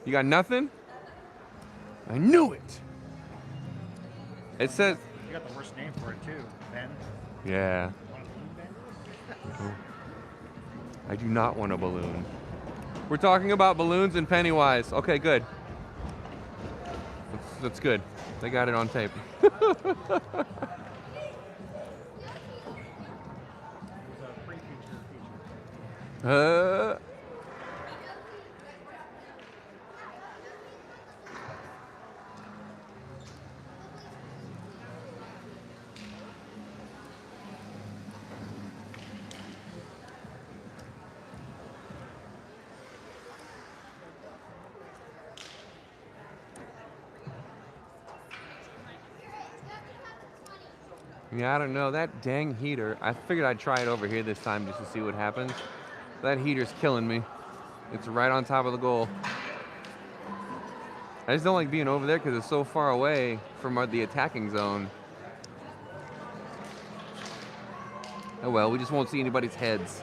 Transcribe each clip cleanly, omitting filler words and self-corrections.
You got nothing? I knew it. It says. You got the worst name for it too, Ben. Yeah. You want a balloon, Ben? Oh, I do not want a balloon. We're talking about balloons and Pennywise. Okay, good. That's good. They got it on tape. It was a pre-feature feature. uh, yeah, I don't know. That dang heater. I figured I'd try it over here this time just to see what happens. That heater's killing me. It's right on top of the goal. I just don't like being over there because it's so far away from the attacking zone. Oh well, we just won't see anybody's heads.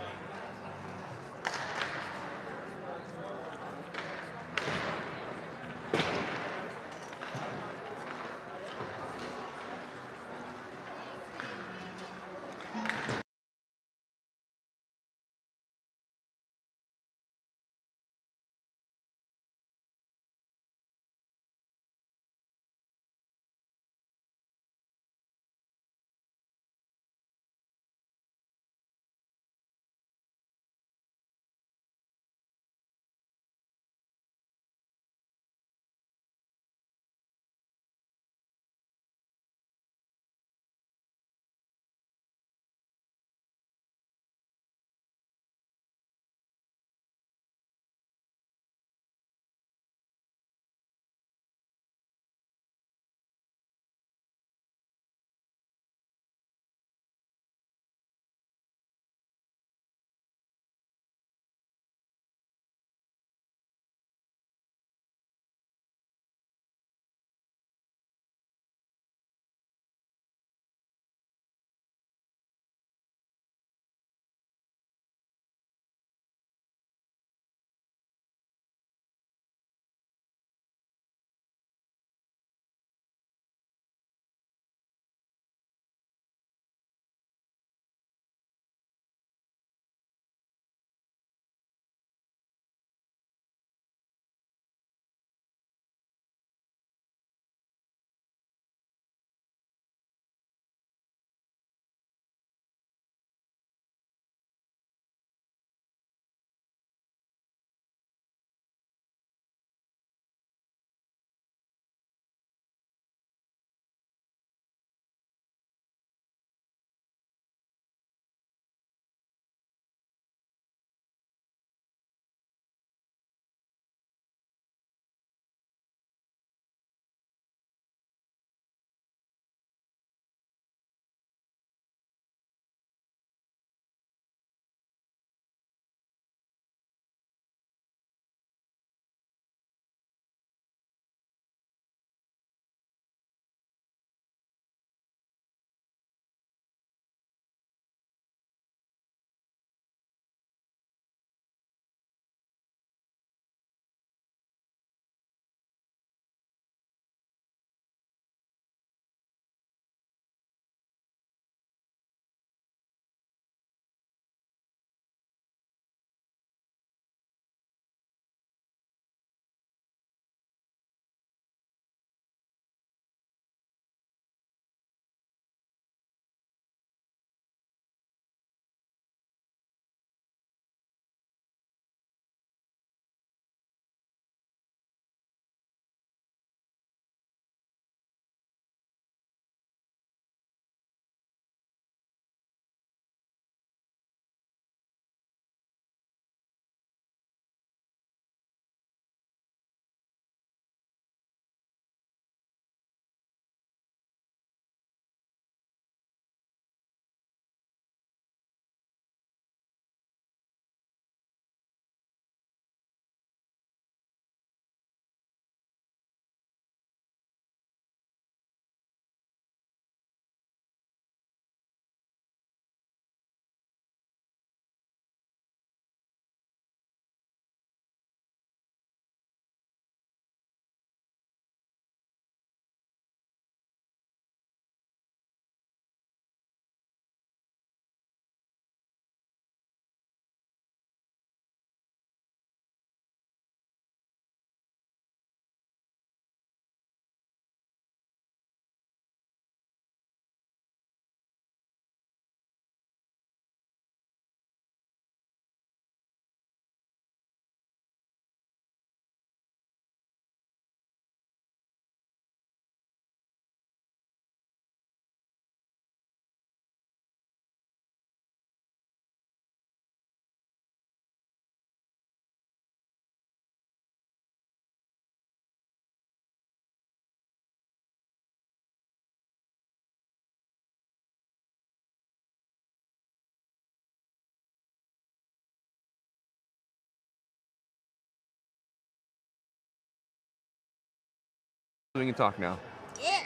We can talk now. Yeah.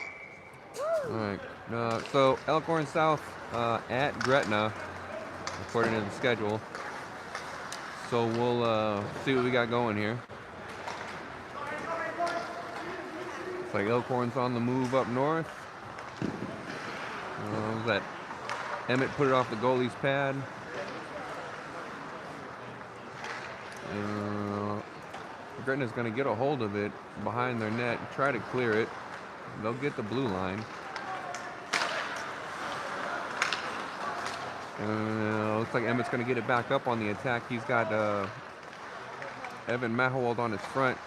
All right. So Elkhorn South at Gretna, according to the schedule. So we'll see what we got going here. It's like Elkhorn's on the move up north. Was that Emmett put it off the goalie's pad? Gretna's going to get a hold of it behind their net, try to clear it. They'll get the blue line. Looks like Emmett's going to get it back up on the attack. He's got Evan Mahowald on his front.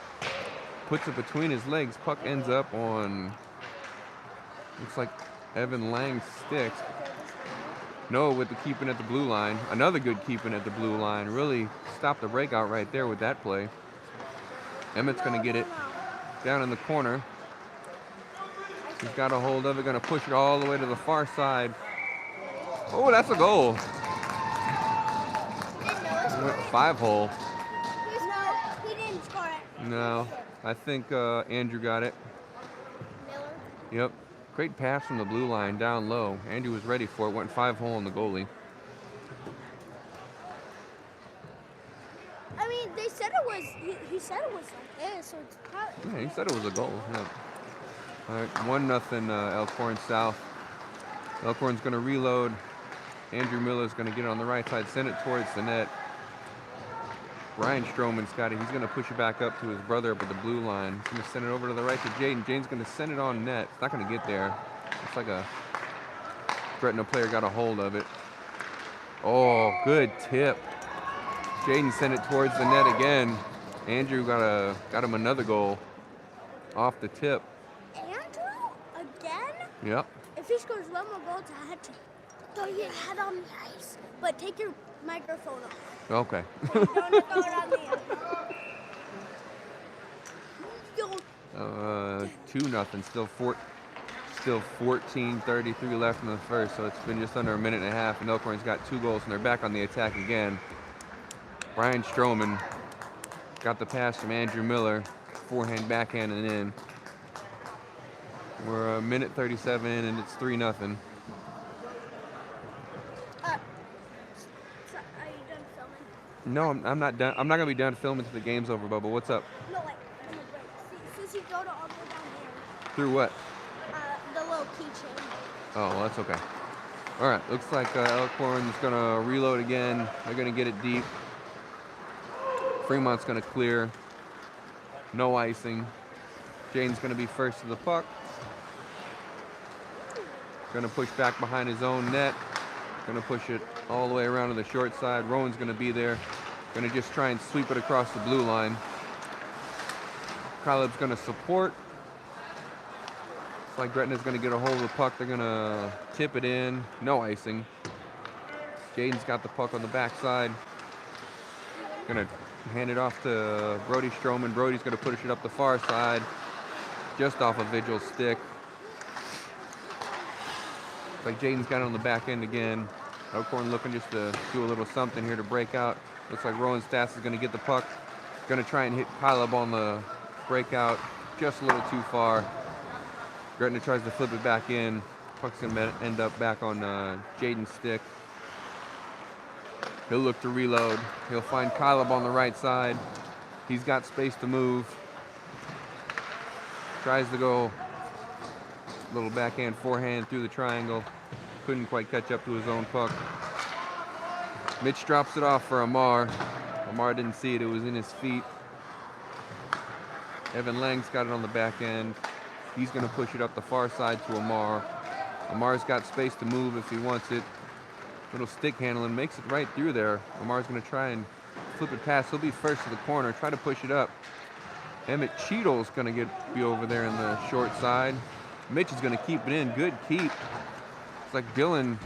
Puts it between his legs. Puck ends up on, looks like Evan Lang's stick. No, with the keeping at the blue line. Another good keeping at the blue line. Really stopped the breakout right there with that play. Emmett's going to get it down in the corner. He's got a hold of it, going to push it all the way to the far side. Oh, that's a goal. 5-hole. No, he didn't score it. No, I think Andrew got it. Miller? Yep. Great pass from the blue line down low. Andrew was ready for it, went 5-hole on the goalie. I mean, they said it was, he said it was like this, so it's probably. Yeah, he said it was a goal. Yeah. All right, 1-0 Elkhorn South. Elkhorn's going to reload. Andrew Miller's going to get it on the right side, send it towards the net. Ryan Stroman's got it. He's going to push it back up to his brother up at the blue line. He's going to send it over to the right to Jaden. Jaden's going to send it on net. It's not going to get there. It's like a Gretna player got a hold of it. Oh, good tip. Jaden sent it towards the net again. Andrew got him another goal off the tip. Andrew? Again? Yep. If he scores one more goal, I had to throw your head on the ice. But take your microphone off. Okay. Don't throw it on the ice. Don't. 2-0. Still 14:33 left in the first, so it's been just under a minute and a half, and Elkhorn's got 2 goals, and they're back on the attack again. Brian Stroman got the pass from Andrew Miller, forehand, backhand, and in. We're a minute 37 in, and it's 3-0. So, are you done filming? No, I'm not done. I'm not gonna be done filming until the game's over, Bubba. What's up? No, like, on the break. Since you go to all the way down there, Through what? the little keychain. Oh, well, that's okay. All right, looks like Elkhorn's gonna reload again. They're gonna get it deep. Fremont's gonna clear. No icing. Jaden's gonna be first to the puck. Gonna push back behind his own net. Gonna push it all the way around to the short side. Rowan's gonna be there. Gonna just try and sweep it across the blue line. Caleb's gonna support. It's like Gretna's gonna get a hold of the puck. They're gonna tip it in. No icing. Jaden's got the puck on the backside. Gonna hand it off to Brody Stroman. Brody's gonna push it up the far side. Just off of Vigil's stick. It's like Jaden's got it on the back end again. Elkhorn looking just to do a little something here to break out. Looks like Rowan Stats is going to get the puck. Going to try and hit Caleb on the breakout. Just a little too far. Gretna tries to flip it back in. Puck's going to end up back on Jaden's stick. He'll look to reload. He'll find Caleb on the right side. He's got space to move. Tries to go little backhand, forehand through the triangle. Couldn't quite catch up to his own puck. Mitch drops it off for Amar. Amar didn't see it. It was in his feet. Evan Lang's got it on the back end. He's going to push it up the far side to Amar. Amar's got space to move if he wants it. Little stick handling, makes it right through there. Amar's going to try and flip it past. He'll be first to the corner, try to push it up. Emmett Cheadle's going to be over there in the short side. Mitch is going to keep it in. Good keep. It's like Dylan.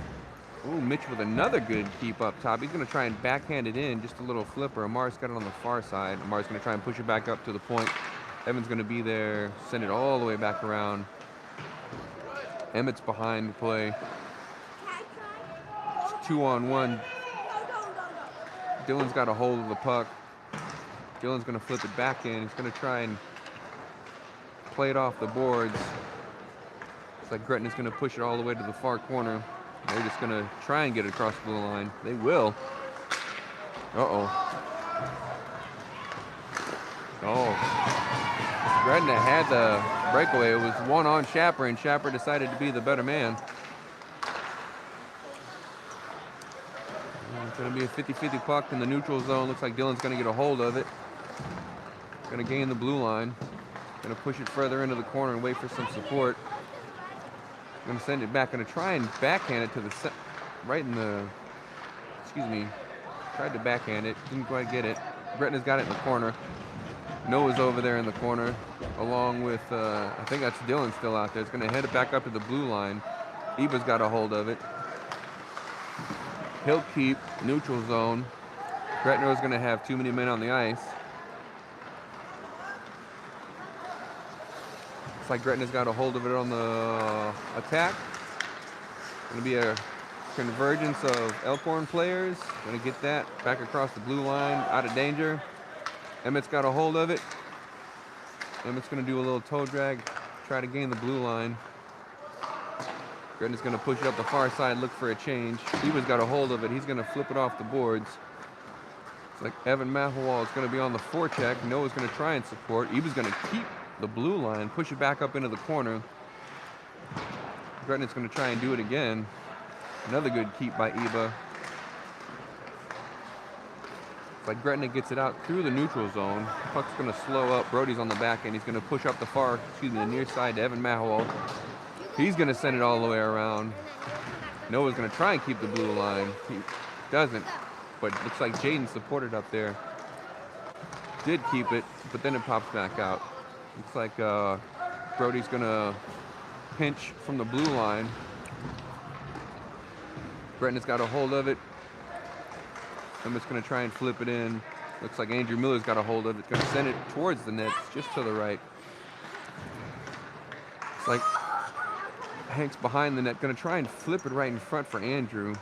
Ooh, Mitch with another good keep up top. He's going to try and backhand it in. Just a little flipper. Amar's got it on the far side. Amar's going to try and push it back up to the point. Evan's going to be there. Send it all the way back around. Emmett's behind the play. It's 2-on-1. Dylan's got a hold of the puck. Dylan's going to flip it back in. He's going to try and play it off the boards. Looks like Gretna's going to push it all the way to the far corner. They're just going to try and get it across the blue line. They will. Uh-oh. Oh. Gretna had the breakaway. It was one on Schapper, and Schapper decided to be the better man. It's going to be a 50-50 puck in the neutral zone. Looks like Dylan's going to get a hold of it. Going to gain the blue line. Going to push it further into the corner and wait for some support. Going to send it back. Going to try and backhand it to the right in the. Excuse me. Tried to backhand it. Didn't quite get it. Gretna's got it in the corner. Noah's over there in the corner, along with I think that's Dylan still out there. It's going to head it back up to the blue line. Eva's got a hold of it. He'll keep neutral zone. Gretna is going to have too many men on the ice. Looks like Gretna's got a hold of it on the attack. Going to be a convergence of Elkhorn players. Going to get that back across the blue line, out of danger. Emmett's got a hold of it. Emmett's going to do a little toe drag, try to gain the blue line. Gretna's going to push it up the far side, look for a change. Eva's got a hold of it. He's going to flip it off the boards. It's like Evan Mahawal is going to be on the forecheck. Noah's going to try and support. Eva's going to keep the blue line, push it back up into the corner. Gretna's going to try and do it again. Another good keep by Eva. It's like Gretna gets it out through the neutral zone. Puck's going to slow up. Brody's on the back end. He's going to push up the near side to Evan Mahawal. He's going to send it all the way around. Noah's going to try and keep the blue line. He doesn't, but looks like Jaden supported up there. Did keep it, but then it pops back out. Looks like Brody's going to pinch from the blue line. Gretna's got a hold of it. Emmett's going to try and flip it in. Looks like Andrew Miller's got a hold of it. Going to send it towards the net, just to the right. It's like Hank's behind the net, going to try and flip it right in front for Andrew.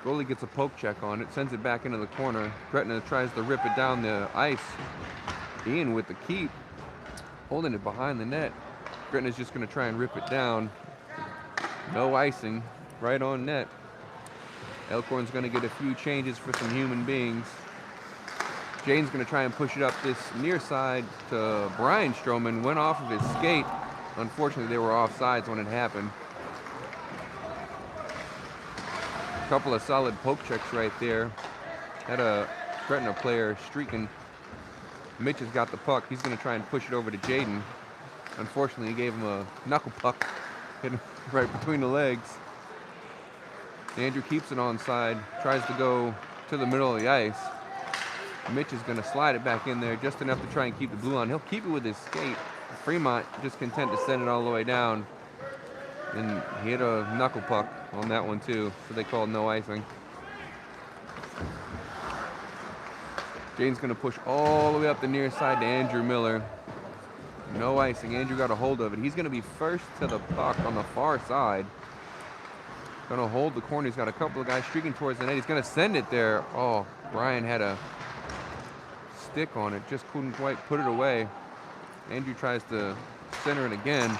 Goalie gets a poke check on it, sends it back into the corner. Gretna tries to rip it down the ice. Ian with the keep, holding it behind the net. Gretna's just going to try and rip it down. No icing, right on net. Elkhorn's going to get a few changes for some human beings. Jane's going to try and push it up this near side to Brian Stroman. Went off of his skate. Unfortunately, they were offsides when it happened. A couple of solid poke checks right there. Had a Gretna player streaking. Mitch has got the puck. He's going to try and push it over to Jaden. Unfortunately, he gave him a knuckle puck. Hit him right between the legs. Andrew keeps it onside. Tries to go to the middle of the ice. Mitch is going to slide it back in there just enough to try and keep the blue on. He'll keep it with his skate. Fremont just content to send it all the way down. And he hit a knuckle puck on that one too, so they called no icing. Jane's going to push all the way up the near side to Andrew Miller. No icing. Andrew got a hold of it. He's going to be first to the puck on the far side. Going to hold the corner. He's got a couple of guys streaking towards the net. He's going to send it there. Oh, Brian had a stick on it. Just couldn't quite put it away. Andrew tries to center it again.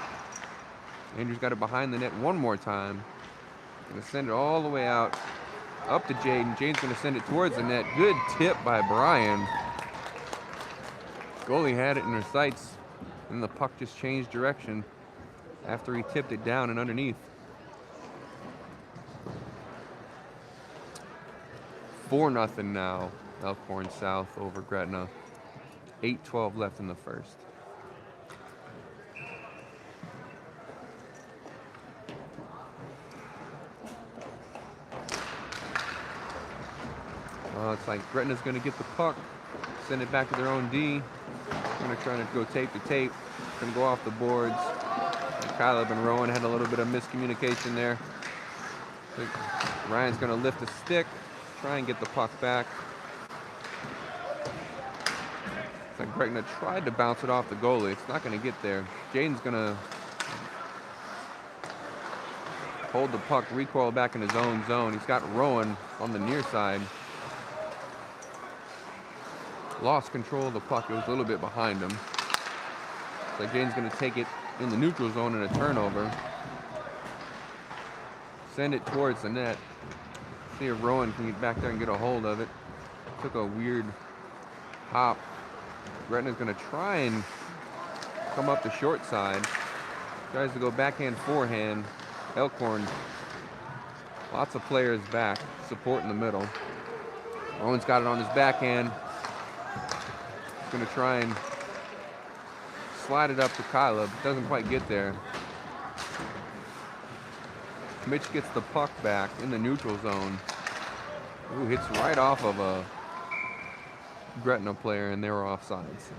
Andrew's got it behind the net one more time. Going to send it all the way out. Up to Jaden. Jaden's going to send it towards the net. Good tip by Brian. Goalie had it in her sights. And the puck just changed direction after he tipped it down and underneath. 4-0 now, Elkhorn South over Gretna. 8:12 left in the first. It's like Gretna's going to get the puck, send it back to their own D. Going to try to go tape to tape. Going to go off the boards. Caleb and Rowan had a little bit of miscommunication there. Ryan's going to lift the stick, try and get the puck back. It's like Gretna tried to bounce it off the goalie. It's not going to get there. Jaden's going to hold the puck, recoil back in his own zone. He's got Rowan on the near side. Lost control of the puck. It was a little bit behind him. So Jaden's going to take it in the neutral zone in a turnover. Send it towards the net. See if Rowan can get back there and get a hold of it. Took a weird hop. Gretna's going to try and come up the short side. Tries to go backhand, forehand. Elkhorn, lots of players back, support in the middle. Rowan's got it on his backhand. He's going to try and slide it up to Kyla, but doesn't quite get there. Mitch gets the puck back in the neutral zone. Ooh, hits right off of a Gretna player, and they were offsides.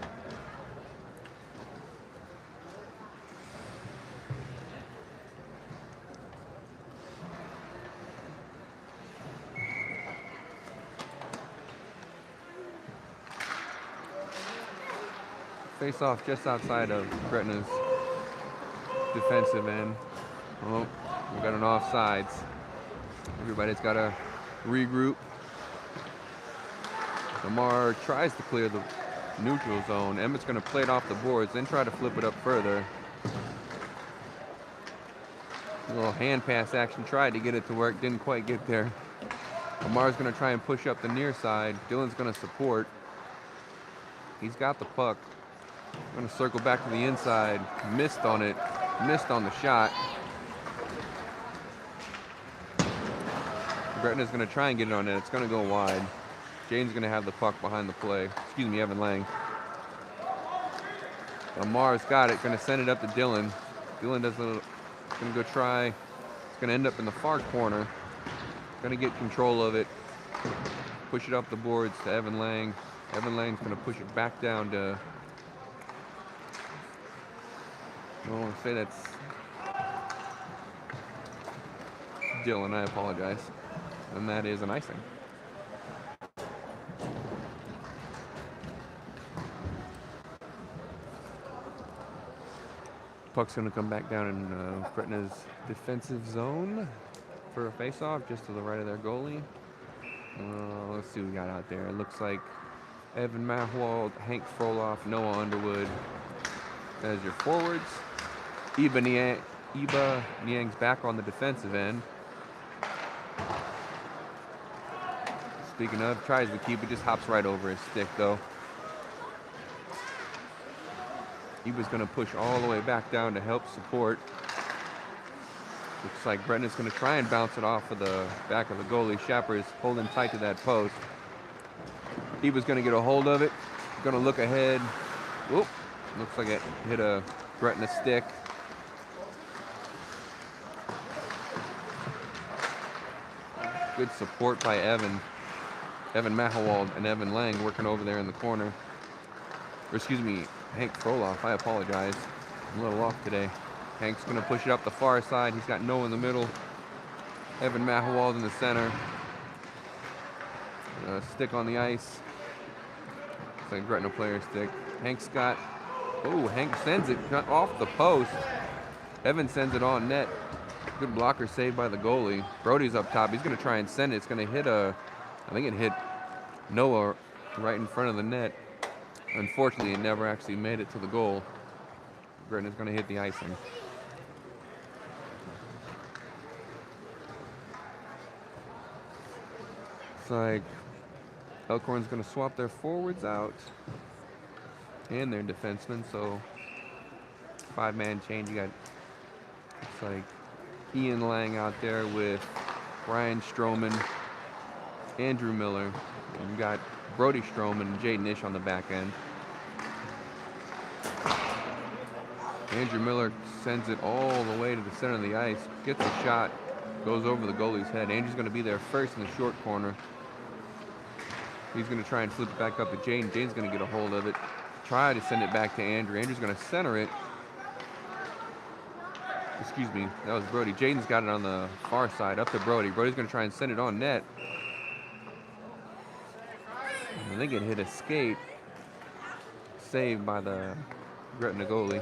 Face off just outside of Gretna's defensive end. Oh, we got an offsides. Everybody's got to regroup. Lamar tries to clear the neutral zone. Emmett's going to play it off the boards, then try to flip it up further. A little hand pass action, tried to get it to work, didn't quite get there. Lamar's going to try and push up the near side. Dylan's going to support. He's got the puck. Going to circle back to the inside. Missed on it. Missed on the shot. Gretna's going to try and get it on it. It's going to go wide. Jane's going to have the puck behind the play. Excuse me, Evan Lang. Lamar's got it. Going to send it up to Dylan. Dylan does a little. Going to go try. It's going to end up in the far corner. Going to get control of it. Push it up the boards to Evan Lang. Evan Lang's going to push it back down to. I want to say that's Dylan. I apologize. And that is an icing. Puck's going to come back down in Gretna's defensive zone for a face-off, just to the right of their goalie. Let's see what we got out there. It looks like Evan Mahwald, Hank Froloff, Noah Underwood as your forwards. Iba Niang's back on the defensive end. Speaking of, tries to keep it, just hops right over his stick though. Iba's going to push all the way back down to help support. Looks like Gretna's going to try and bounce it off of the back of the goalie. Schapper is holding tight to that post. Iba's going to get a hold of it. Going to look ahead. Oop, looks like it hit a Gretna stick. Good support by Evan Mahawald and Evan Lang working over there in the corner. Or excuse me, Hank Froloff. I apologize. I'm a little off today. Hank's going to push it up the far side. He's got Noah in the middle. Evan Mahawald in the center. Stick on the ice. It's like Gretna player stick. Hank's got. Oh, Hank sends it off the post. Evan sends it on net. Good blocker saved by the goalie. Brody's up top. He's going to try and send it. It's going to hit I think it hit Noah right in front of the net. Unfortunately, it never actually made it to the goal. Gretna's going to hit the icing. It's like Elkhorn's going to swap their forwards out and their defensemen. So 5-man change. You got, it's like Ian Lang out there with Brian Stroman, Andrew Miller, and you got Brody Stroman and Jaden Ish on the back end. Andrew Miller sends it all the way to the center of the ice, gets a shot, goes over the goalie's head. Andrew's going to be there first in the short corner. He's going to try and flip it back up to Jaden. Jaden's going to get a hold of it, try to send it back to Andrew. Andrew's going to center it. Excuse me, that was Brody. Jaden's got it on the far side, up to Brody. Brody's going to try and send it on net. I think it hit a skate. Saved by the Gretna goalie.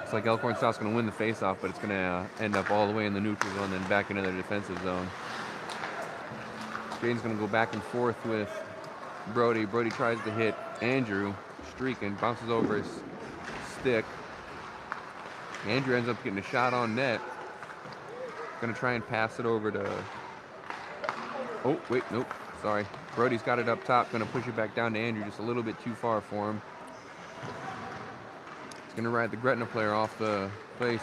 It's like Elkhorn South's going to win the faceoff, but it's going to end up all the way in the neutral zone and then back into their defensive zone. Jaden's going to go back and forth with Brody. Brody tries to hit Andrew, streaking, bounces over his stick. Andrew ends up getting a shot on net. Going to try and pass it over to... Oh, wait, nope, sorry. Brody's got it up top, going to push it back down to Andrew, just a little bit too far for him. He's going to ride the Gretna player off the place.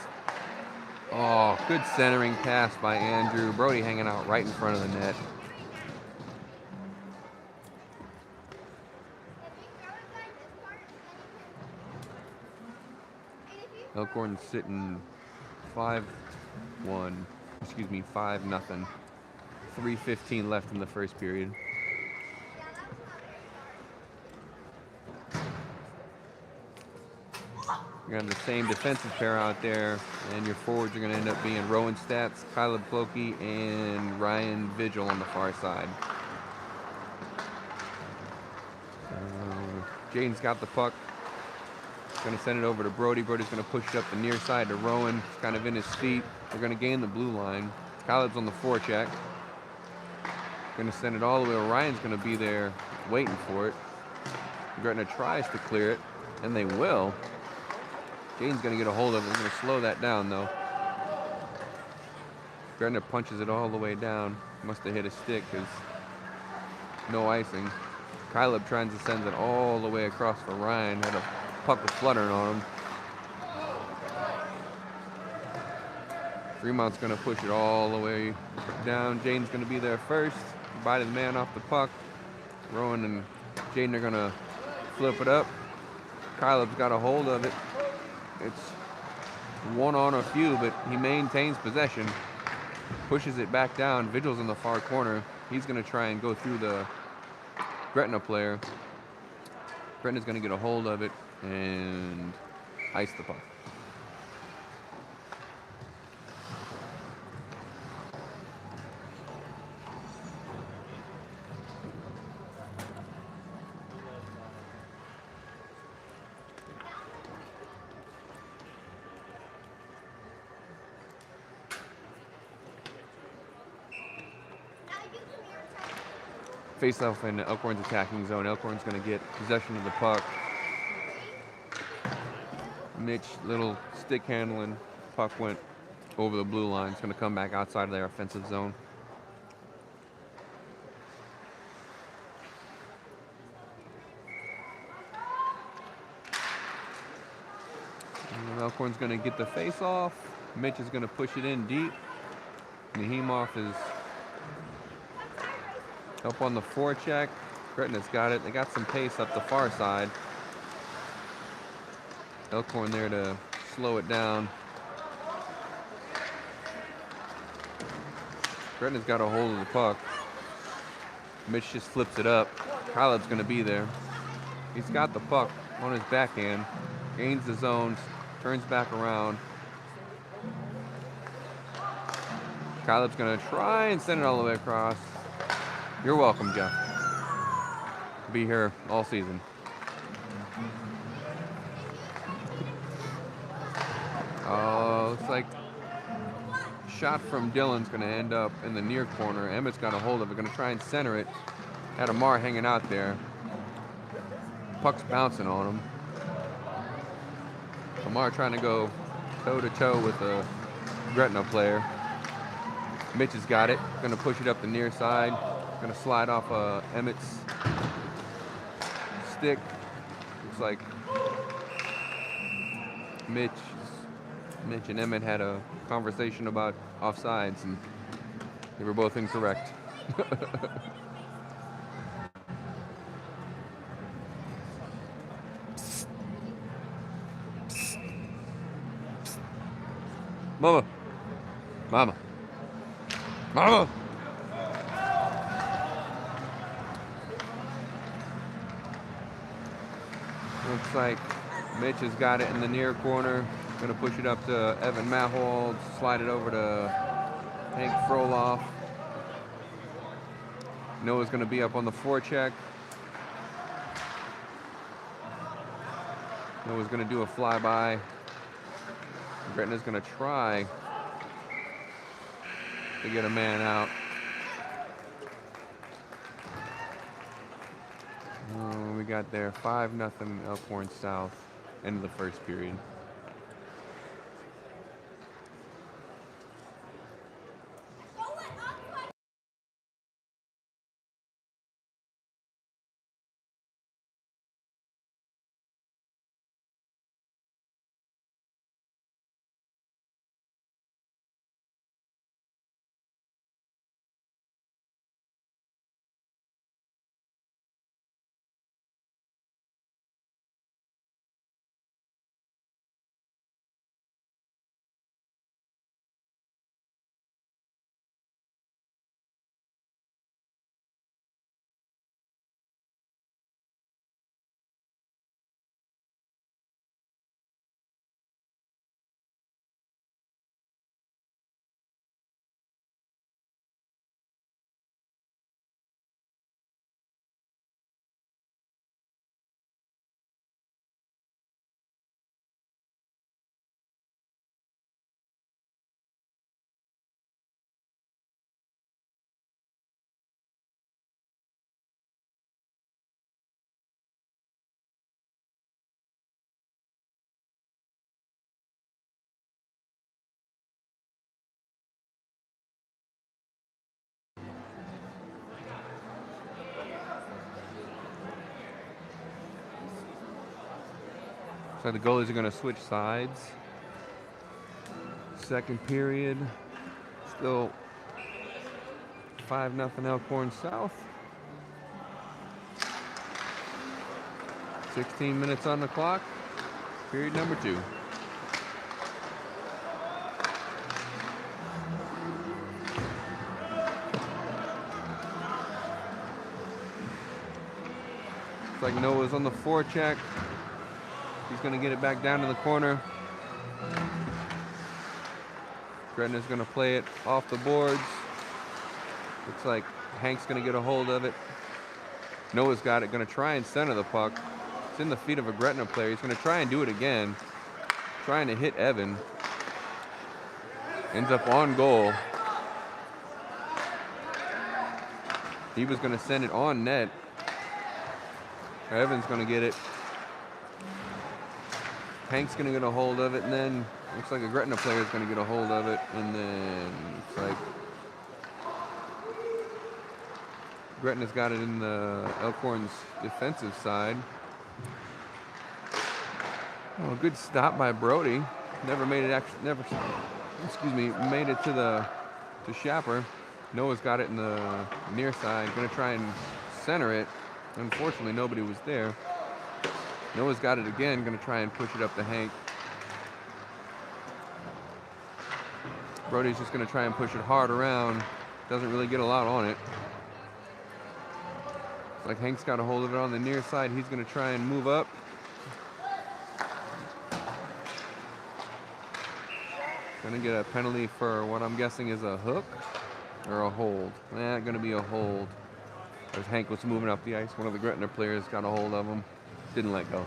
Oh, good centering pass by Andrew. Brody hanging out right in front of the net. Elkhorn sitting 5-0. 3:15 left in the first period. You have the same defensive pair out there, and your forwards are going to end up being Rowan Stats, Caleb Clokey, and Ryan Vigil on the far side. Jaden's got the puck. Going to send it over to Brody. Brody's going to push it up the near side to Rowan. It's kind of in his feet. They're going to gain the blue line. Caleb's on the forecheck. Going to send it all the way. Ryan's going to be there waiting for it. Gretna tries to clear it, and they will. Jaden's going to get a hold of it. We're going to slow that down, though. Gretna punches it all the way down. Must have hit a stick because no icing. Caleb tries to send it all the way across for Ryan. Had a puck was fluttering on him. Fremont's going to push it all the way down. Jaden's going to be there first. Bited the man off the puck. Rowan and Jaden are going to flip it up. Caleb's got a hold of it. It's one on a few, but he maintains possession. Pushes it back down. Vigil's in the far corner. He's going to try and go through the Gretna player. Gretna's going to get a hold of it and ice the puck. Face-off in Elkhorn's attacking zone. Elkhorn's going to get possession of the puck. Mitch, little stick handling. Puck went over the blue line. It's going to come back outside of their offensive zone. And Elkhorn's going to get the face-off. Mitch is going to push it in deep. Nahimov is up on the forecheck. Gretna's got it. They got some pace up the far side. Elkhorn there to slow it down. Gretna's got a hold of the puck. Mitch just flips it up. Caleb's going to be there. He's got the puck on his backhand. Gains the zone. Turns back around. Caleb's going to try and send it all the way across. You're welcome, Jeff. Be here all season. Looks like shot from Dylan's going to end up in the near corner. Emmett's got a hold of it. Going to try and center it. Had Amar hanging out there. Puck's bouncing on him. Amar trying to go toe-to-toe with a Gretna player. Mitch has got it. Going to push it up the near side. Going to slide off Emmett's stick. Looks like Mitch and Emmett had a conversation about offsides, and they were both incorrect. Mama. Mama. Mama. Looks like Mitch has got it in the near corner. Going to push it up to Evan Mahold, slide it over to Hank Froloff. Noah's going to be up on the forecheck. Noah's going to do a flyby. Gretna's going to try to get a man out. We got there 5-0 Elkhorn South. End of the first period. So the goalies are going to switch sides. Second period, still 5-0 Elkhorn South. 16 minutes on the clock. Period number 2. Looks like Noah's on the forecheck. He's going to get it back down to the corner. Gretna's going to play it off the boards. Looks like Hank's going to get a hold of it. Noah's got it, going to try and center the puck. It's in the feet of a Gretna player. He's going to try and do it again. Trying to hit Evan. Ends up on goal. He was going to send it on net. Evan's going to get it. Hank's going to get a hold of it, and then looks like a Gretna player is going to get a hold of it, and then looks like Gretna's got it in the Elkhorn's defensive side. Oh, good stop by Brody. Never made it. Made it to Shapper. Noah's got it in the near side. Going to try and center it. Unfortunately, nobody was there. Noah's got it again, going to try and push it up to Hank. Brody's just going to try and push it hard around. Doesn't really get a lot on it. It's like Hank's got a hold of it on the near side. He's going to try and move up. Going to get a penalty for what I'm guessing is a hook or a hold. Going to be a hold. As Hank was moving up the ice, one of the Gretna players got a hold of him. Didn't let go.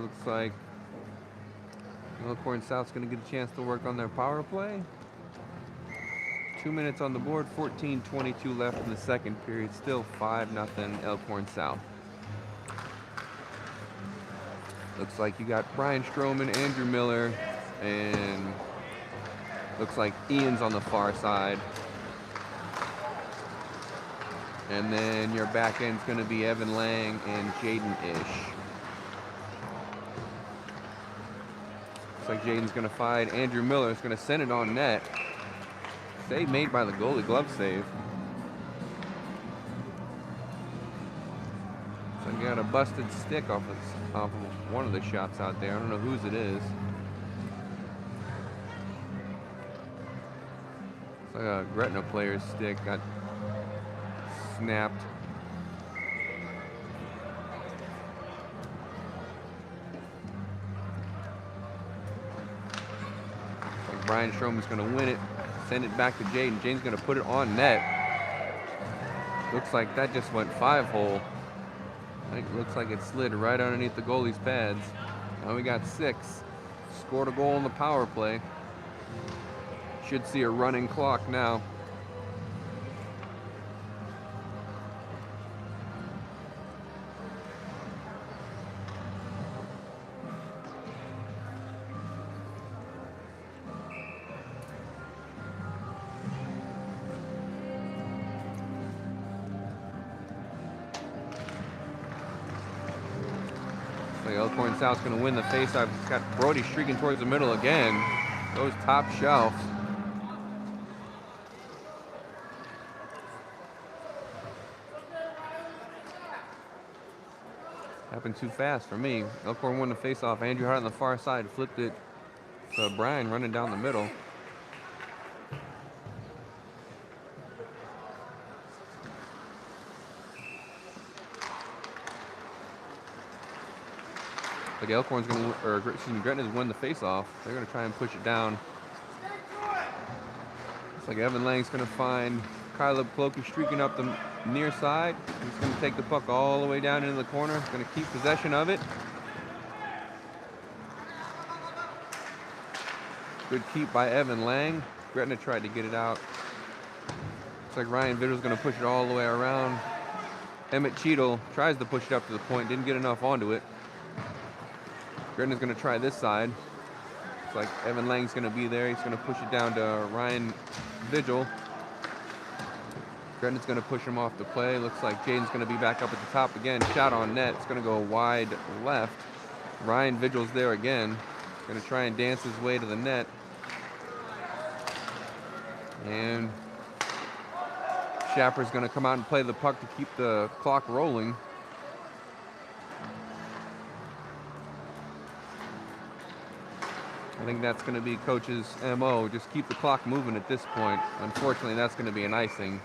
Looks like Elkhorn South's going to get a chance to work on their power play. 2 minutes on the board, 14:22 left in the second period. Still 5-0 Elkhorn South. Looks like you got Brian Stroman, Andrew Miller, and looks like Ian's on the far side. And then your back end's going to be Evan Lang and Jaden Ish. Looks like Jaden's going to find Andrew Miller. Is going to send it on net. Save made by the goalie, glove save. So you got a busted stick off of one of the shots out there. I don't know whose it is. It's like a Gretna player's stick got snapped. Like Brian Stroman's going to win it, send it back to Jaden. Jaden's going to put it on net. Looks like that just went 5-hole. It looks like it slid right underneath the goalie's pads. Now we got 6. Scored a goal in the power play. Should see a running clock now. Elkhorn South's going to win the faceoff. It's got Brody streaking towards the middle again. Goes top shelf. Happened too fast for me. Elkhorn won the faceoff. Andrew Hart on the far side flipped it to Brian running down the middle. Like Elkhorn's going to, or excuse me, Gretna's won the face-off. They're going to try and push it down. It's like Evan Lang's going to find Kyla Cloakey streaking up the near side. He's going to take the puck all the way down into the corner. He's going to keep possession of it. Good keep by Evan Lang. Gretna tried to get it out. Looks like Ryan Vittle's going to push it all the way around. Emmett Cheadle tries to push it up to the point, didn't get enough onto it. Gretna's going to try this side. It's like Evan Lang's going to be there. He's going to push it down to Ryan Vigil. Gretna's going to push him off the play. Looks like Jaden's going to be back up at the top again. Shot on net. It's going to go wide left. Ryan Vigil's there again. Going to try and dance his way to the net. And Schapper's going to come out and play the puck to keep the clock rolling. I think that's going to be Coach's MO. Just keep the clock moving at this point. Unfortunately, that's going to be an icing.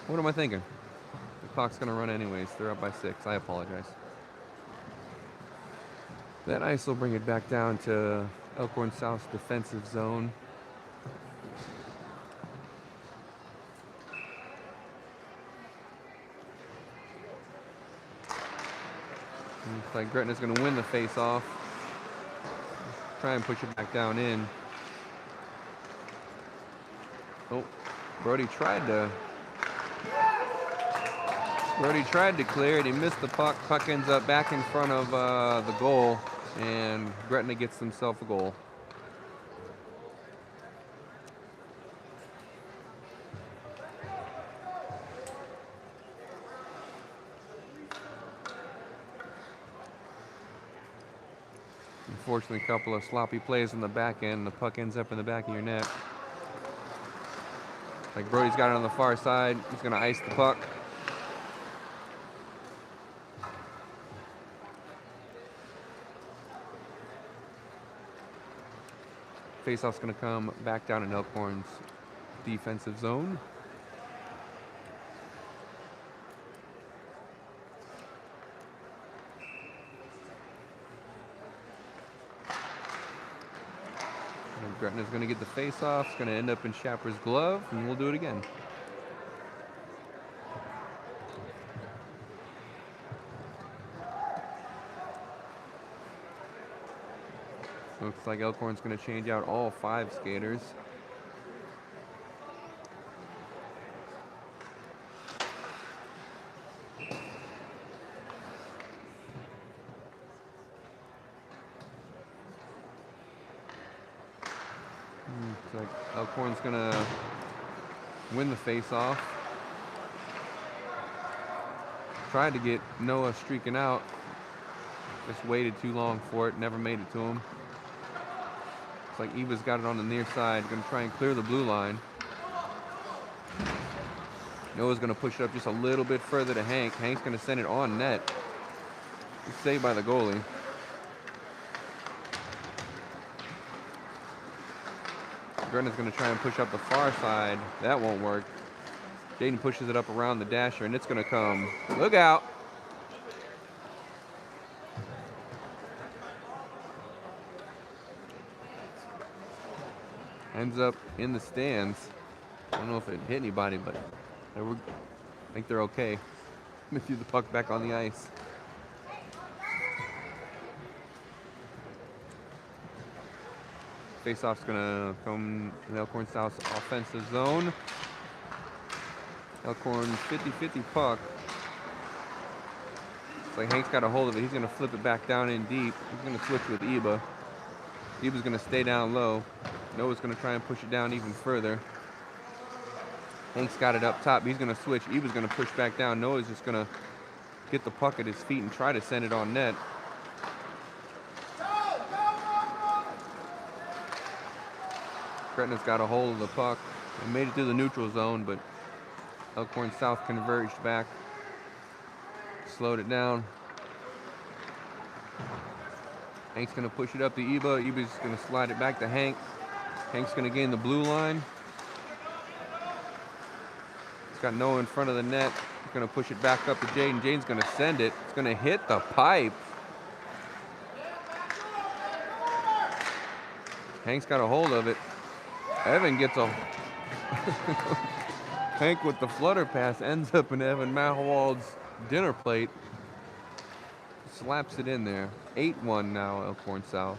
What am I thinking? The clock's going to run anyways. They're up by 6. I apologize. That ice will bring it back down to Elkhorn South's defensive zone. Looks like Gretna's going to win the face-off. Try and push it back down in. Oh, Brody tried to clear it. He missed the puck. Puck ends up back in front of the goal, and Gretna gets himself a goal. Unfortunately, a couple of sloppy plays in the back end. The puck ends up in the back of your net. Like Brody's got it on the far side. He's going to ice the puck. Faceoff's going to come back down in Elkhorn's defensive zone. Gretna's going to get the face-off. It's going to end up in Schapper's glove, and we'll do it again. Looks like Elkhorn's going to change out all 5 skaters. Looks like Elkhorn's going to win the face-off. Tried to get Noah streaking out. Just waited too long for it. Never made it to him. Looks like Eva's got it on the near side. Going to try and clear the blue line. Noah's going to push it up just a little bit further to Hank. Hank's going to send it on net. It's saved by the goalie. Gretna's going to try and push up the far side. That won't work. Jaden pushes it up around the dasher, and it's going to come. Look out. Ends up in the stands. I don't know if it hit anybody, but I think they're okay. Emmett threw the puck back on the ice. Faceoff's gonna come in Elkhorn South's offensive zone. Elkhorn 50-50 puck. It's like Hank's got a hold of it. He's gonna flip it back down in deep. He's gonna switch with Iba. Iba's gonna stay down low. Noah's gonna try and push it down even further. Hank's got it up top. He's gonna switch. Iba's gonna push back down. Noah's just gonna get the puck at his feet and try to send it on net. Gretna's got a hold of the puck and made it through the neutral zone, but Elkhorn South converged back, slowed it down. Hank's gonna push it up to Iba. Iba's gonna slide it back to Hank. Hank's gonna gain the blue line. He's got Noah in front of the net. He's gonna push it back up to Jaden. Jaden's gonna send it. It's gonna hit the pipe. Hank's got a hold of it. Evan gets a Hank with the flutter pass ends up in Evan Mahowald's dinner plate. Slaps it in there. 8-1 now, Elkhorn South.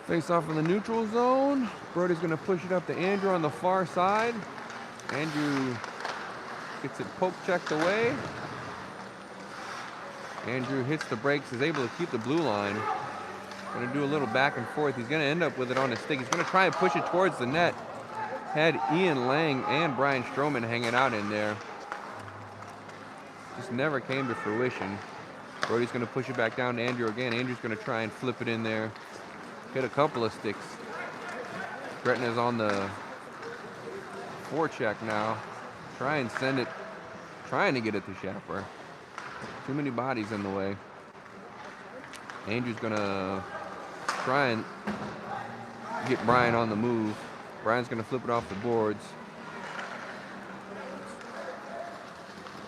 Face off in the neutral zone. Brody's gonna push it up to Andrew on the far side. Andrew gets it poke checked away. Andrew hits the brakes, is able to keep the blue line. Gonna do a little back and forth. He's gonna end up with it on his stick. He's gonna try and push it towards the net. Had Ian Lang and Brian Stroman hanging out in there. Just never came to fruition. Brody's gonna push it back down to Andrew again. Andrew's gonna try and flip it in there. Hit a couple of sticks. Gretna's on the forecheck now. Try and send it, trying to get it to Schapper. Too many bodies in the way. Andrew's gonna try and get Brian on the move. Brian's gonna flip it off the boards.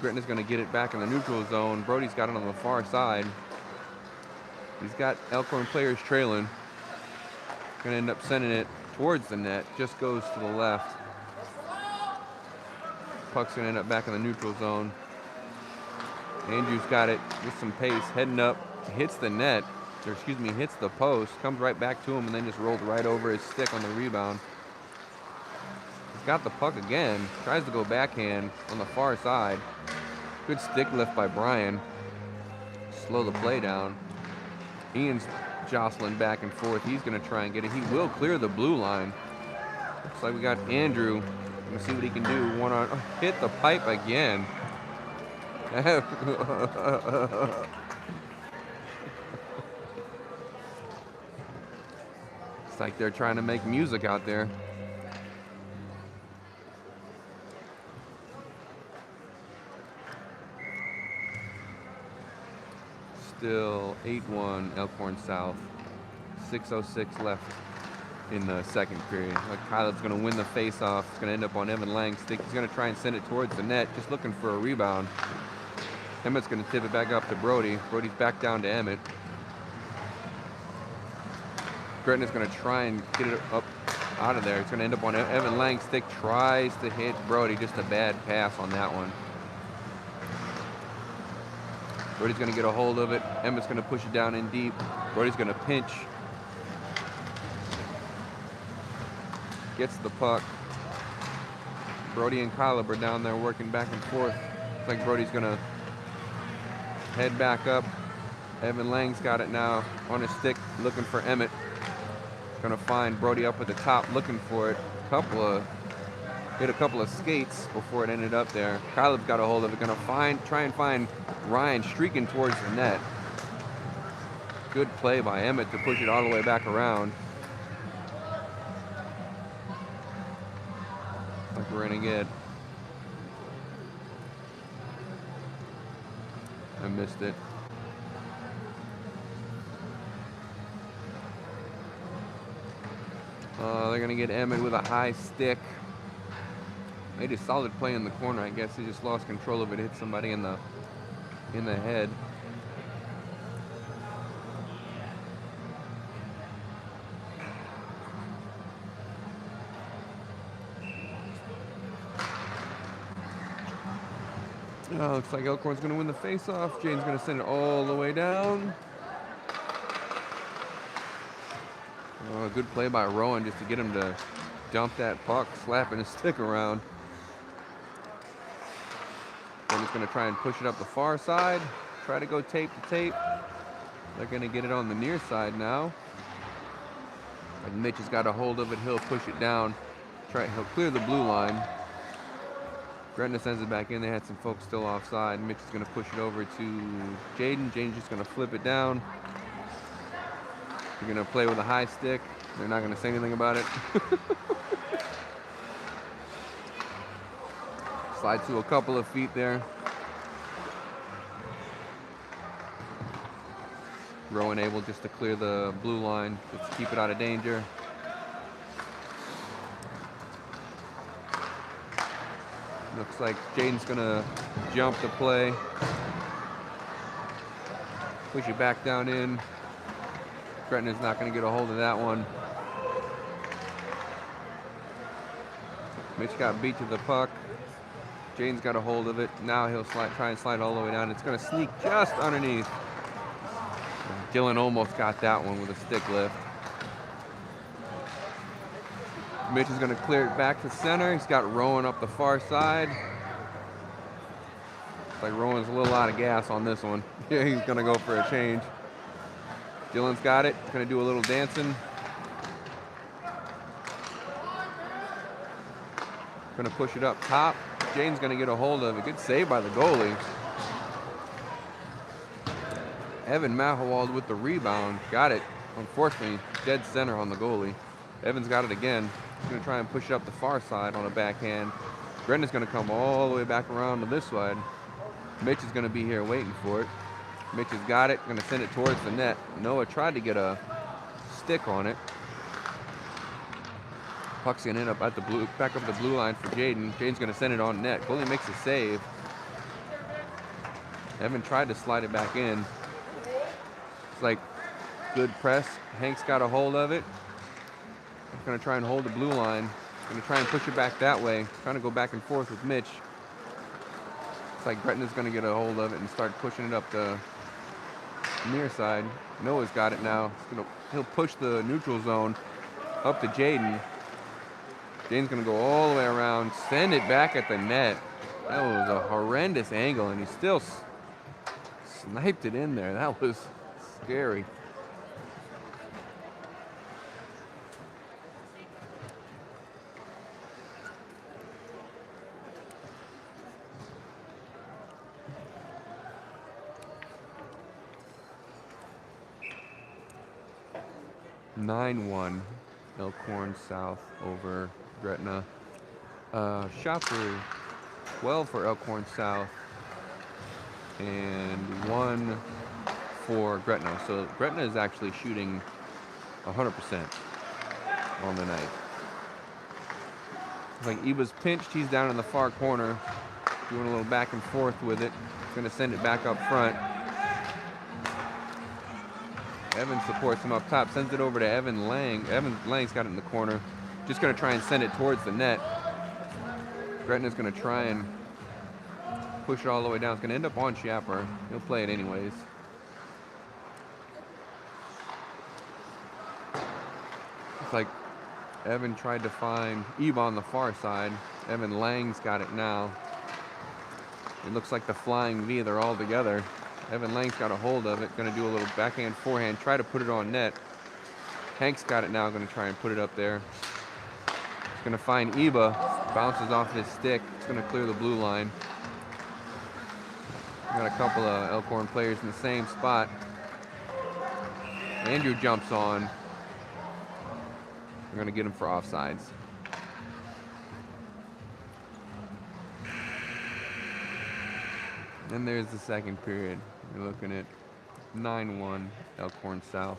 Gretna's gonna get it back in the neutral zone. Brody's got it on the far side. He's got Elkhorn players trailing. Gonna end up sending it towards the net. Just goes to the left. Puck's gonna end up back in the neutral zone. Andrew's got it with some pace, heading up, hits the net, or excuse me, hits the post, comes right back to him, and then just rolls right over his stick on the rebound. He's got the puck again, tries to go backhand on the far side. Good stick lift by Brian. Slow the play down. Ian's jostling back and forth. He's gonna try and get it. He will clear the blue line. Looks like we got Andrew. Gonna see what he can do. One on, hit the pipe again. It's like they're trying to make music out there. Still 8-1 Elkhorn South. 6:06 left in the second period. Like Kyle's going to win the face-off. It's going to end up on Evan Lang's stick. He's going to try and send it towards the net, just looking for a rebound. Emmett's going to tip it back up to Brody. Brody's back down to Emmett. Gretna's going to try and get it up out of there. It's going to end up on Evan Lang's stick. Tries to hit Brody. Just a bad pass on that one. Brody's going to get a hold of it. Emmett's going to push it down in deep. Brody's going to pinch. Gets the puck. Brody and Kyler are down there working back and forth. Looks like Brody's going to head back up. Evan Lang's got it now on his stick, looking for Emmett. Going to find Brody up at the top, looking for it. Hit a couple of skates before it ended up there. Kyle's got a hold of it. Going to try and find Ryan streaking towards the net. Good play by Emmett to push it all the way back around. Like we're gonna get. I missed it. They're gonna get Emmett with a high stick. Made a solid play in the corner. I guess he just lost control of it, hit somebody in the head. Looks like Elkhorn's going to win the face-off. Jaden's going to send it all the way down. A good play by Rowan just to get him to dump that puck, slapping his stick around. Then he's going to try and push it up the far side. Try to go tape to tape. They're going to get it on the near side now. And Mitch has got a hold of it. He'll push it down. He'll clear the blue line. Gretna sends it back in. They had some folks still offside. Mitch is going to push it over to Jaden. Jaden's just going to flip it down. They're going to play with a high stick. They're not going to say anything about it. Slide to a couple of feet there. Rowan able just to clear the blue line, just to keep it out of danger. Looks like Jaden's gonna jump the play. Push it back down in. Gretna's not gonna get a hold of that one. Mitch got beat to the puck. Jaden's got a hold of it. Now he'll try and slide all the way down. It's gonna sneak just underneath. Dylan almost got that one with a stick lift. Mitch is going to clear it back to center. He's got Rowan up the far side. Looks like Rowan's a little out of gas on this one. Yeah, he's going to go for a change. Dylan's got it. Going to do a little dancing. Going to push it up top. Jaden's going to get a hold of it. Good save by the goalie. Evan Mahawald with the rebound. Got it. Unfortunately, dead center on the goalie. Evan's got it again. He's going to try and push it up the far side on a backhand. Brendan's going to come all the way back around to this side. Mitch is going to be here waiting for it. Mitch has got it. Going to send it towards the net. Noah tried to get a stick on it. Puck's going to end up at the back of the blue line for Jaden. Jaden's going to send it on net. Goalie makes a save. Evan tried to slide it back in. It's like good press. Hank's got a hold of it. He's going to try and hold the blue line. Going to try and push it back that way. Trying to go back and forth with Mitch. It's like Gretna's going to get a hold of it and start pushing it up the near side. Noah's got it now. He'll push the neutral zone up to Jaden. Jaden's going to go all the way around, send it back at the net. That was a horrendous angle, and he still sniped it in there. That was scary. (9-1) Elkhorn South over Gretna. Shot for 12 for Elkhorn South and 1 for Gretna. So Gretna is actually shooting 100% on the night. Like Eva's pinched, he's down in the far corner, doing a little back and forth with it. Going to send it back up front. Evan supports him up top, sends it over to Evan Lang. Evan Lang's got it in the corner. Just going to try and send it towards the net. Gretna's going to try and push it all the way down. It's going to end up on Schapper. He'll play it anyways. It's like Evan tried to find Eva on the far side. Evan Lang's got it now. It looks like the flying V, they're all together. Evan Lang's got a hold of it. Going to do a little backhand, forehand, try to put it on net. Hank's got it now, going to try and put it up there. He's going to find Eva, bounces off his stick. It's going to clear the blue line. Got a couple of Elkhorn players in the same spot. Andrew jumps on. We're going to get him for offsides. And there's the second period. You're looking at 9-1 Elkhorn South.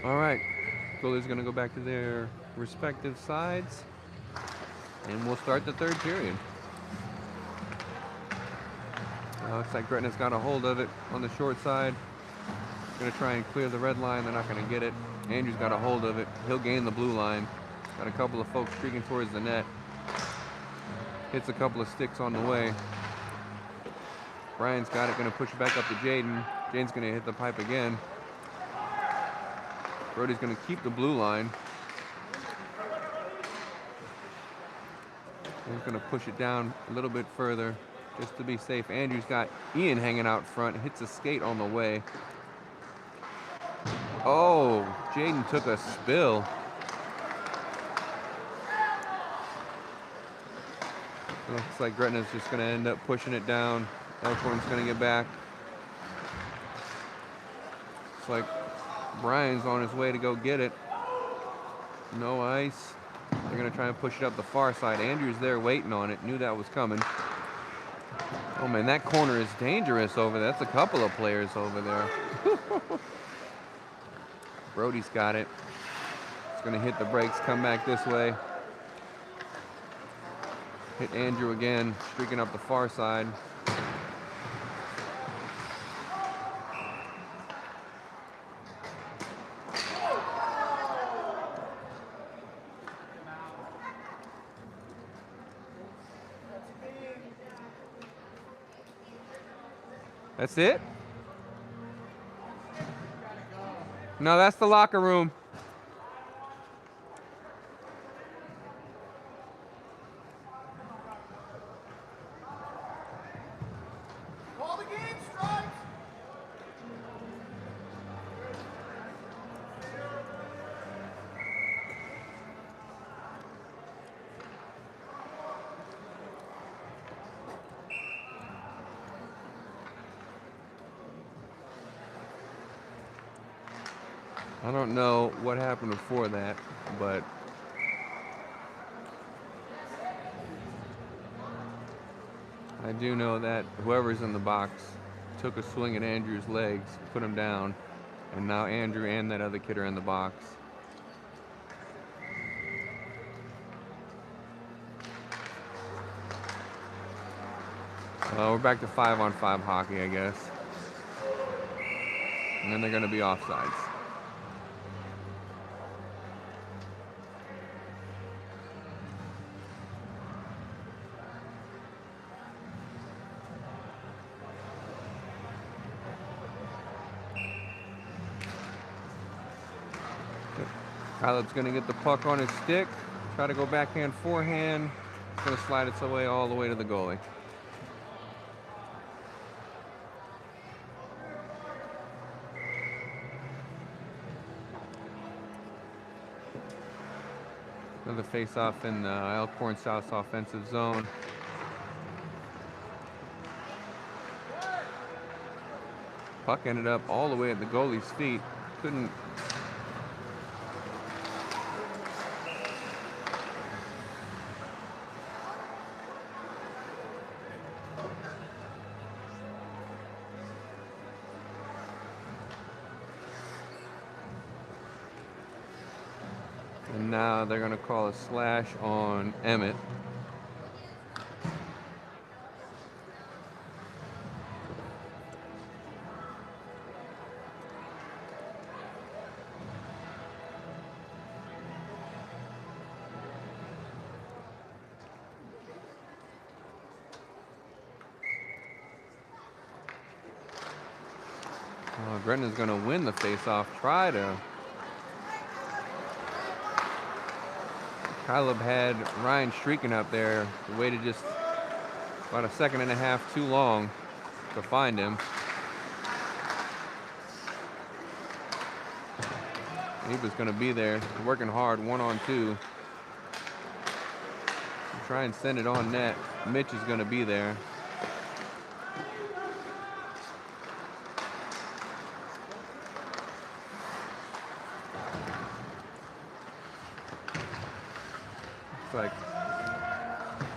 All right, goalie's going to go back to their respective sides, and we'll start the third period. Looks like Gretna's got a hold of it on the short side. Going to try and clear the red line. They're not going to get it. Andrew's got a hold of it. He'll gain the blue line. Got a couple of folks streaking towards the net. Hits a couple of sticks on the way. Brian's got it. Going to push it back up to Jaden. Jaden's going to hit the pipe again. Brody's going to keep the blue line. He's going to push it down a little bit further just to be safe. Andrew's got Ian hanging out front. Hits a skate on the way. Oh, Jaden took a spill. Looks like Gretna's just going to end up pushing it down. Elkhorn's going to get back. Looks like Brian's on his way to go get it. No ice. They're going to try and push it up the far side. Andrew's there waiting on it. Knew that was coming. Oh, man, that corner is dangerous over there. That's a couple of players over there. Brody's got it. It's going to hit the brakes, come back this way. Hit Andrew again, streaking up the far side. That's it? No, that's the locker room. Call the game strikes. I don't know what happened before that, but I do know that whoever's in the box took a swing at Andrew's legs, put him down, and now Andrew and that other kid are in the box. We're back to 5-on-5 hockey, I guess. And then they're going to be offsides. Caleb's going to get the puck on his stick, try to go backhand, forehand. It's going to slide its way all the way to the goalie. Another face-off in the Elkhorn South's offensive zone. Puck ended up all the way at the goalie's feet. Couldn't. And now they're going to call a slash on Emmett. Gretna's going to win the face-off. Try to. Caleb had Ryan streaking up there. He waited just about a second and a half too long to find him. He was going to be there, working hard, 1-on-2. Try and send it on net. Mitch is going to be there. Like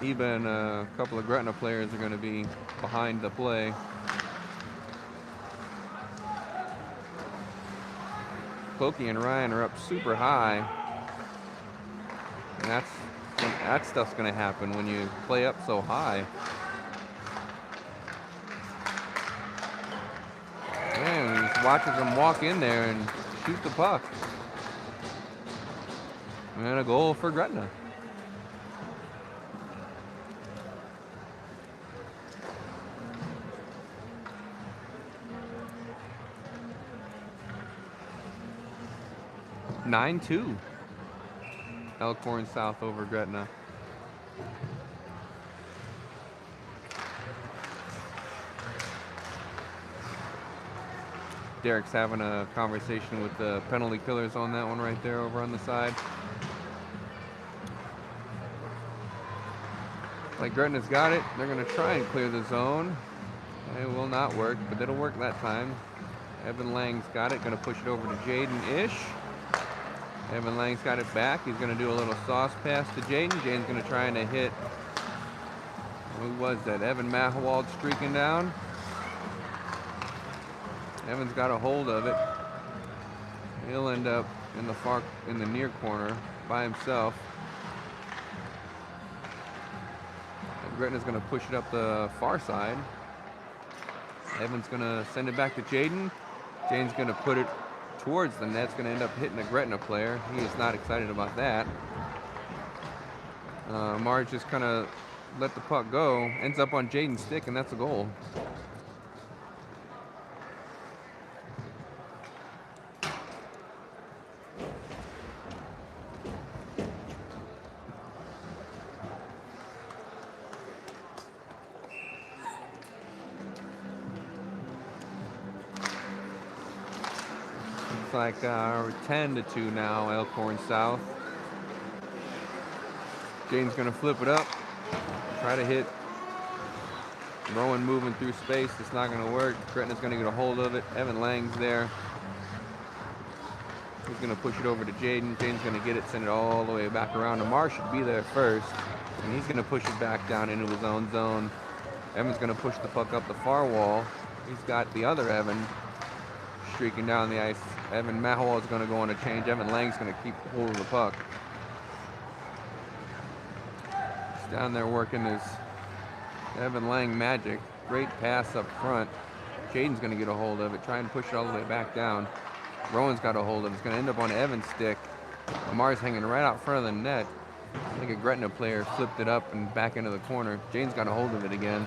even a couple of Gretna players are going to be behind the play. Clokey and Ryan are up super high. And that stuff's going to happen when you play up so high. Man, he just watches them walk in there and shoot the puck. And a goal for Gretna. (9-2). Elkhorn South over Gretna. Derek's having a conversation with the penalty killers on that one right there over on the side. Like Gretna's got it. They're going to try and clear the zone. It will not work, but it'll work that time. Evan Lang's got it. Going to push it over to Jaden Ish. Evan Lang's got it back. He's going to do a little sauce pass to Jaden. Jaden's going to try and hit. Who was that? Evan Mahawald streaking down. Evan's got a hold of it. He'll end up in the near corner by himself. And Gretna's going to push it up the far side. Evan's going to send it back to Jaden. Jaden's going to put it towards the net. It's going to end up hitting a Gretna player. He is not excited about that. Marge just kind of let the puck go. Ends up on Jaden's stick, and that's a goal. Like 10-2 now, Elkhorn South. Jaden's gonna flip it up, try to hit. Rowan moving through space, it's not gonna work. Gretna's gonna get a hold of it. Evan Lang's there. He's gonna push it over to Jaden. Jaden's gonna get it, send it all the way back around. Amar should be there first, and he's gonna push it back down into his own zone. Evan's gonna push the puck up the far wall. He's got the other Evan streaking down the ice. Evan Mahawal is going to go on a change. Evan Lang's going to keep hold of the puck. He's down there working his Evan Lang magic. Great pass up front. Jaden's going to get a hold of it. Try and push it all the way back down. Rowan's got a hold of it. It's going to end up on Evan's stick. Amar's hanging right out front of the net. I think a Gretna player flipped it up and back into the corner. Jaden's got a hold of it again.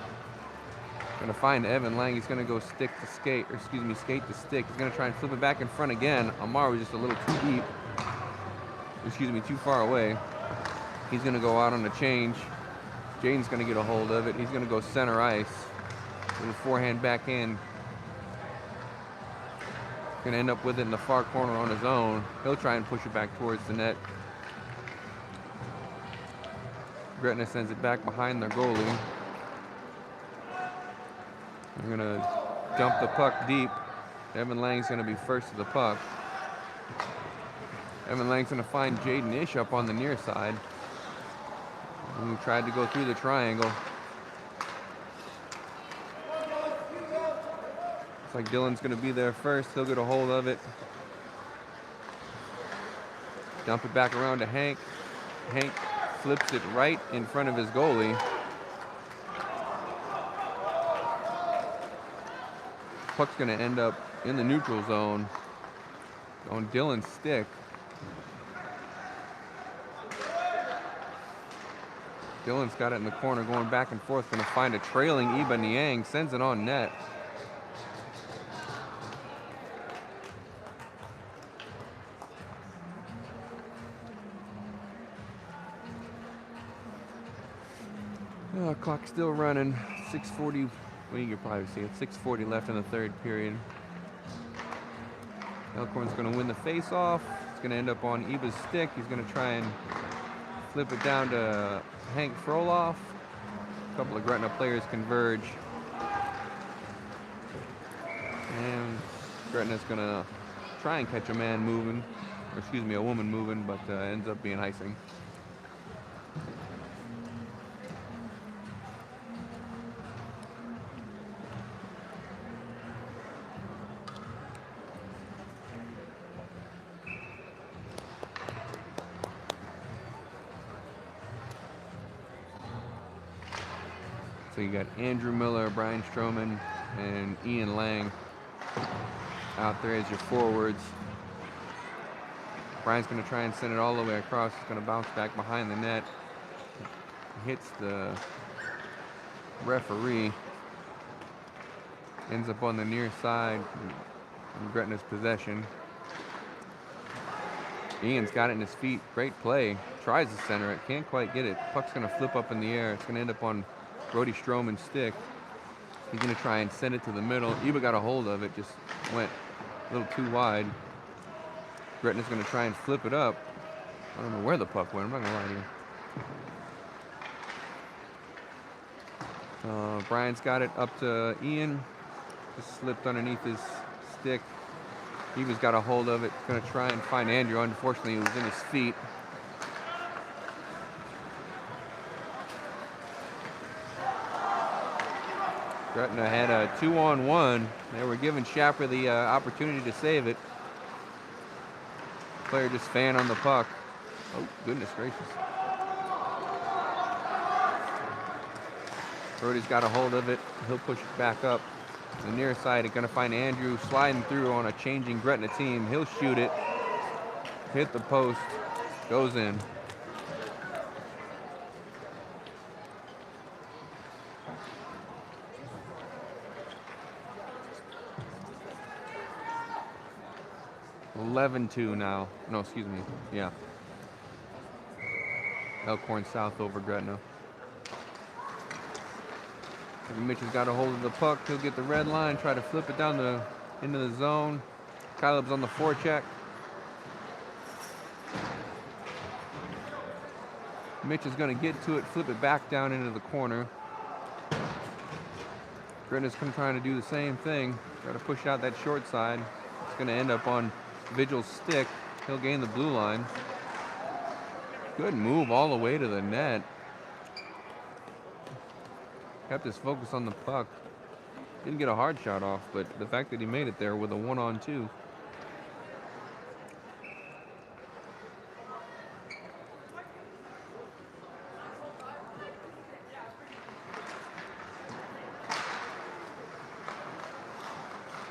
Going to find Evan Lang. He's going to go skate to stick. He's going to try and flip it back in front again. Amar was just a little too deep. Too far away. He's going to go out on a change. Jaden's going to get a hold of it. He's going to go center ice. Little forehand, backhand. Going to end up with it in the far corner on his own. He'll try and push it back towards the net. Gretna sends it back behind their goalie. They're going to dump the puck deep. Evan Lang's going to be first to the puck. Evan Lang's going to find Jaden Ish up on the near side. He tried to go through the triangle. Looks like Dylan's going to be there first. He'll get a hold of it. Dump it back around to Hank. Hank flips it right in front of his goalie. Puck's going to end up in the neutral zone on Dylan's stick. Dylan's got it in the corner, going back and forth, going to find a trailing Iba Niang, sends it on net. Clock still running, 6:40. Well, you can probably see it. 6:40 left in the third period. Elkhorn's going to win the face-off. It's going to end up on Iba's stick. He's going to try and flip it down to Hank Froloff. A couple of Gretna players converge. And Gretna's going to try and catch a man moving, or excuse me, a woman moving, but ends up being icing. So you got Andrew Miller, Brian Stroman, and Ian Lang out there as your forwards. Brian's going to try and send it all the way across. It's going to bounce back behind the net. Hits the referee. Ends up on the near side in Gretna's possession. Ian's got it in his feet. Great play. Tries to center it. Can't quite get it. Puck's going to flip up in the air. It's going to end up on Brody Stroman's stick. He's going to try and send it to the middle. Eva got a hold of it. Just went a little too wide. Gretna's going to try and flip it up. I don't know where the puck went. I'm not going to lie to you. Brian's got it up to Ian. Just slipped underneath his stick. Eva's got a hold of it. Going to try and find Andrew. Unfortunately, he was in his feet. Gretna had a 2-on-1. They were giving Schapper the opportunity to save it. Player just fan on the puck. Oh, goodness gracious. Brody's got a hold of it. He'll push it back up. The near side, going to find Andrew sliding through on a changing Gretna team. He'll shoot it. Hit the post. Goes in. (11-2) now. No, excuse me. Yeah. Elkhorn South over Gretna. Mitch has got a hold of the puck. He'll get the red line, try to flip it down into the zone. Caleb's on the forecheck. Mitch is going to get to it, flip it back down into the corner. Gretna's trying to do the same thing. Try to push out that short side. It's going to end up on Vigil's stick. He'll gain the blue line. Good move all the way to the net. Kept his focus on the puck. Didn't get a hard shot off, but the fact that he made it there with a 1-on-2.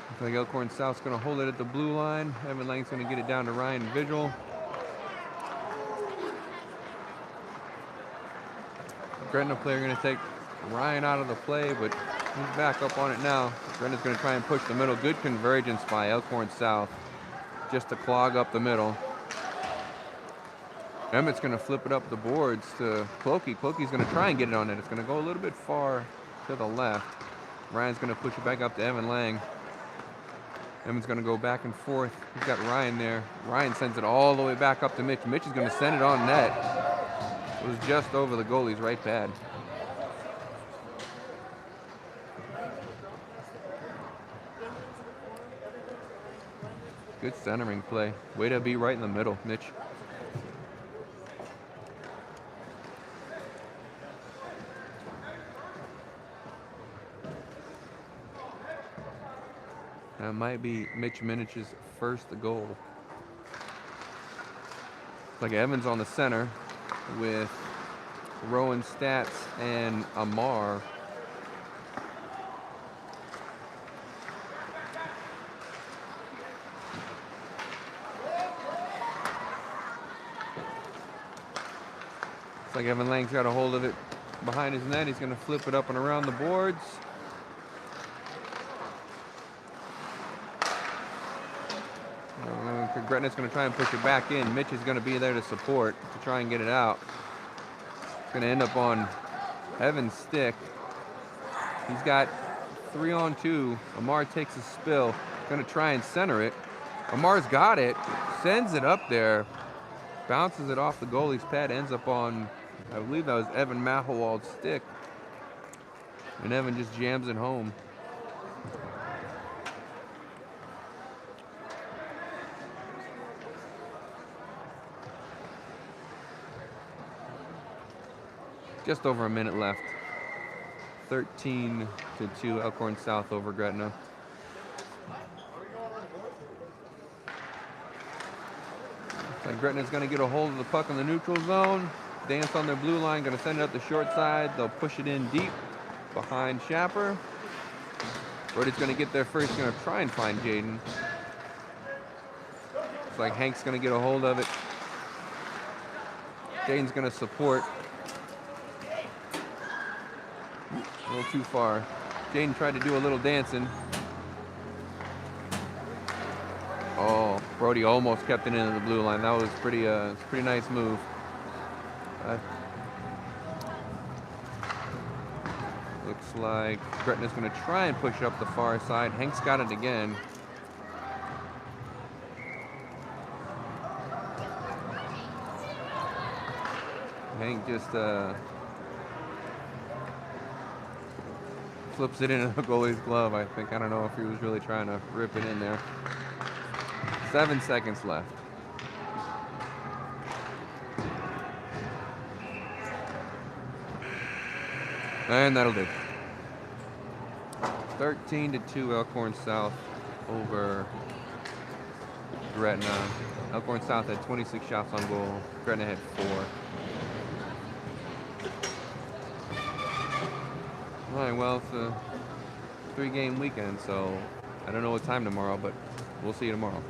Looks like Elkhorn South's going to hold it at the blue line. Evan Lang's going to get it down to Ryan Vigil. Gretna player going to take Ryan out of the play, but he's back up on it now. Gretna's going to try and push the middle. Good convergence by Elkhorn South just to clog up the middle. Emmett's going to flip it up the boards to Clokey. Clokey's going to try and get it on it. It's going to go a little bit far to the left. Ryan's going to push it back up to Evan Lang. Evan's going to go back and forth. He's got Ryan there. Ryan sends it all the way back up to Mitch. Mitch is going to send it on net. It was just over the goalie's right pad. Good centering play. Way to be right in the middle, Mitch. That might be Mitch Minich's first goal. It's like Evans on the center with Rowan Stats and Amar. It's like Evan Lang's got a hold of it behind his net. He's going to flip it up and around the boards. Gretna's going to try and push it back in. Mitch is going to be there to support to try and get it out. It's going to end up on Evan's stick. He's got 3-on-2. Amar takes a spill. Going to try and center it. Amar's got it. Sends it up there. Bounces it off the goalie's pad. Ends up on, I believe that was Evan Mahowald's stick. And Evan just jams it home. Just over a minute left. 13-2, Elkhorn South over Gretna. And Gretna's going to get a hold of the puck in the neutral zone. Dance on their blue line, going to send it up the short side. They'll push it in deep. behind Shapper. Brody's going to get there first. He's going to try and find Jaden. Looks like Hank's going to get a hold of it. Jaden's going to support. A little too far. Jaden tried to do a little dancing. Oh, Brody almost kept it into the blue line. That was pretty nice move. Looks like Gretna's going to try and push up the far side. Hank's got it again. Hank just flips it into the goalie's glove, I think. I don't know if he was really trying to rip it in there. 7 seconds left. And that'll do. 13-2 Elkhorn South over Gretna. Elkhorn South had 26 shots on goal. Gretna had 4. All right, well, it's a 3-game weekend, so I don't know what time tomorrow, but we'll see you tomorrow.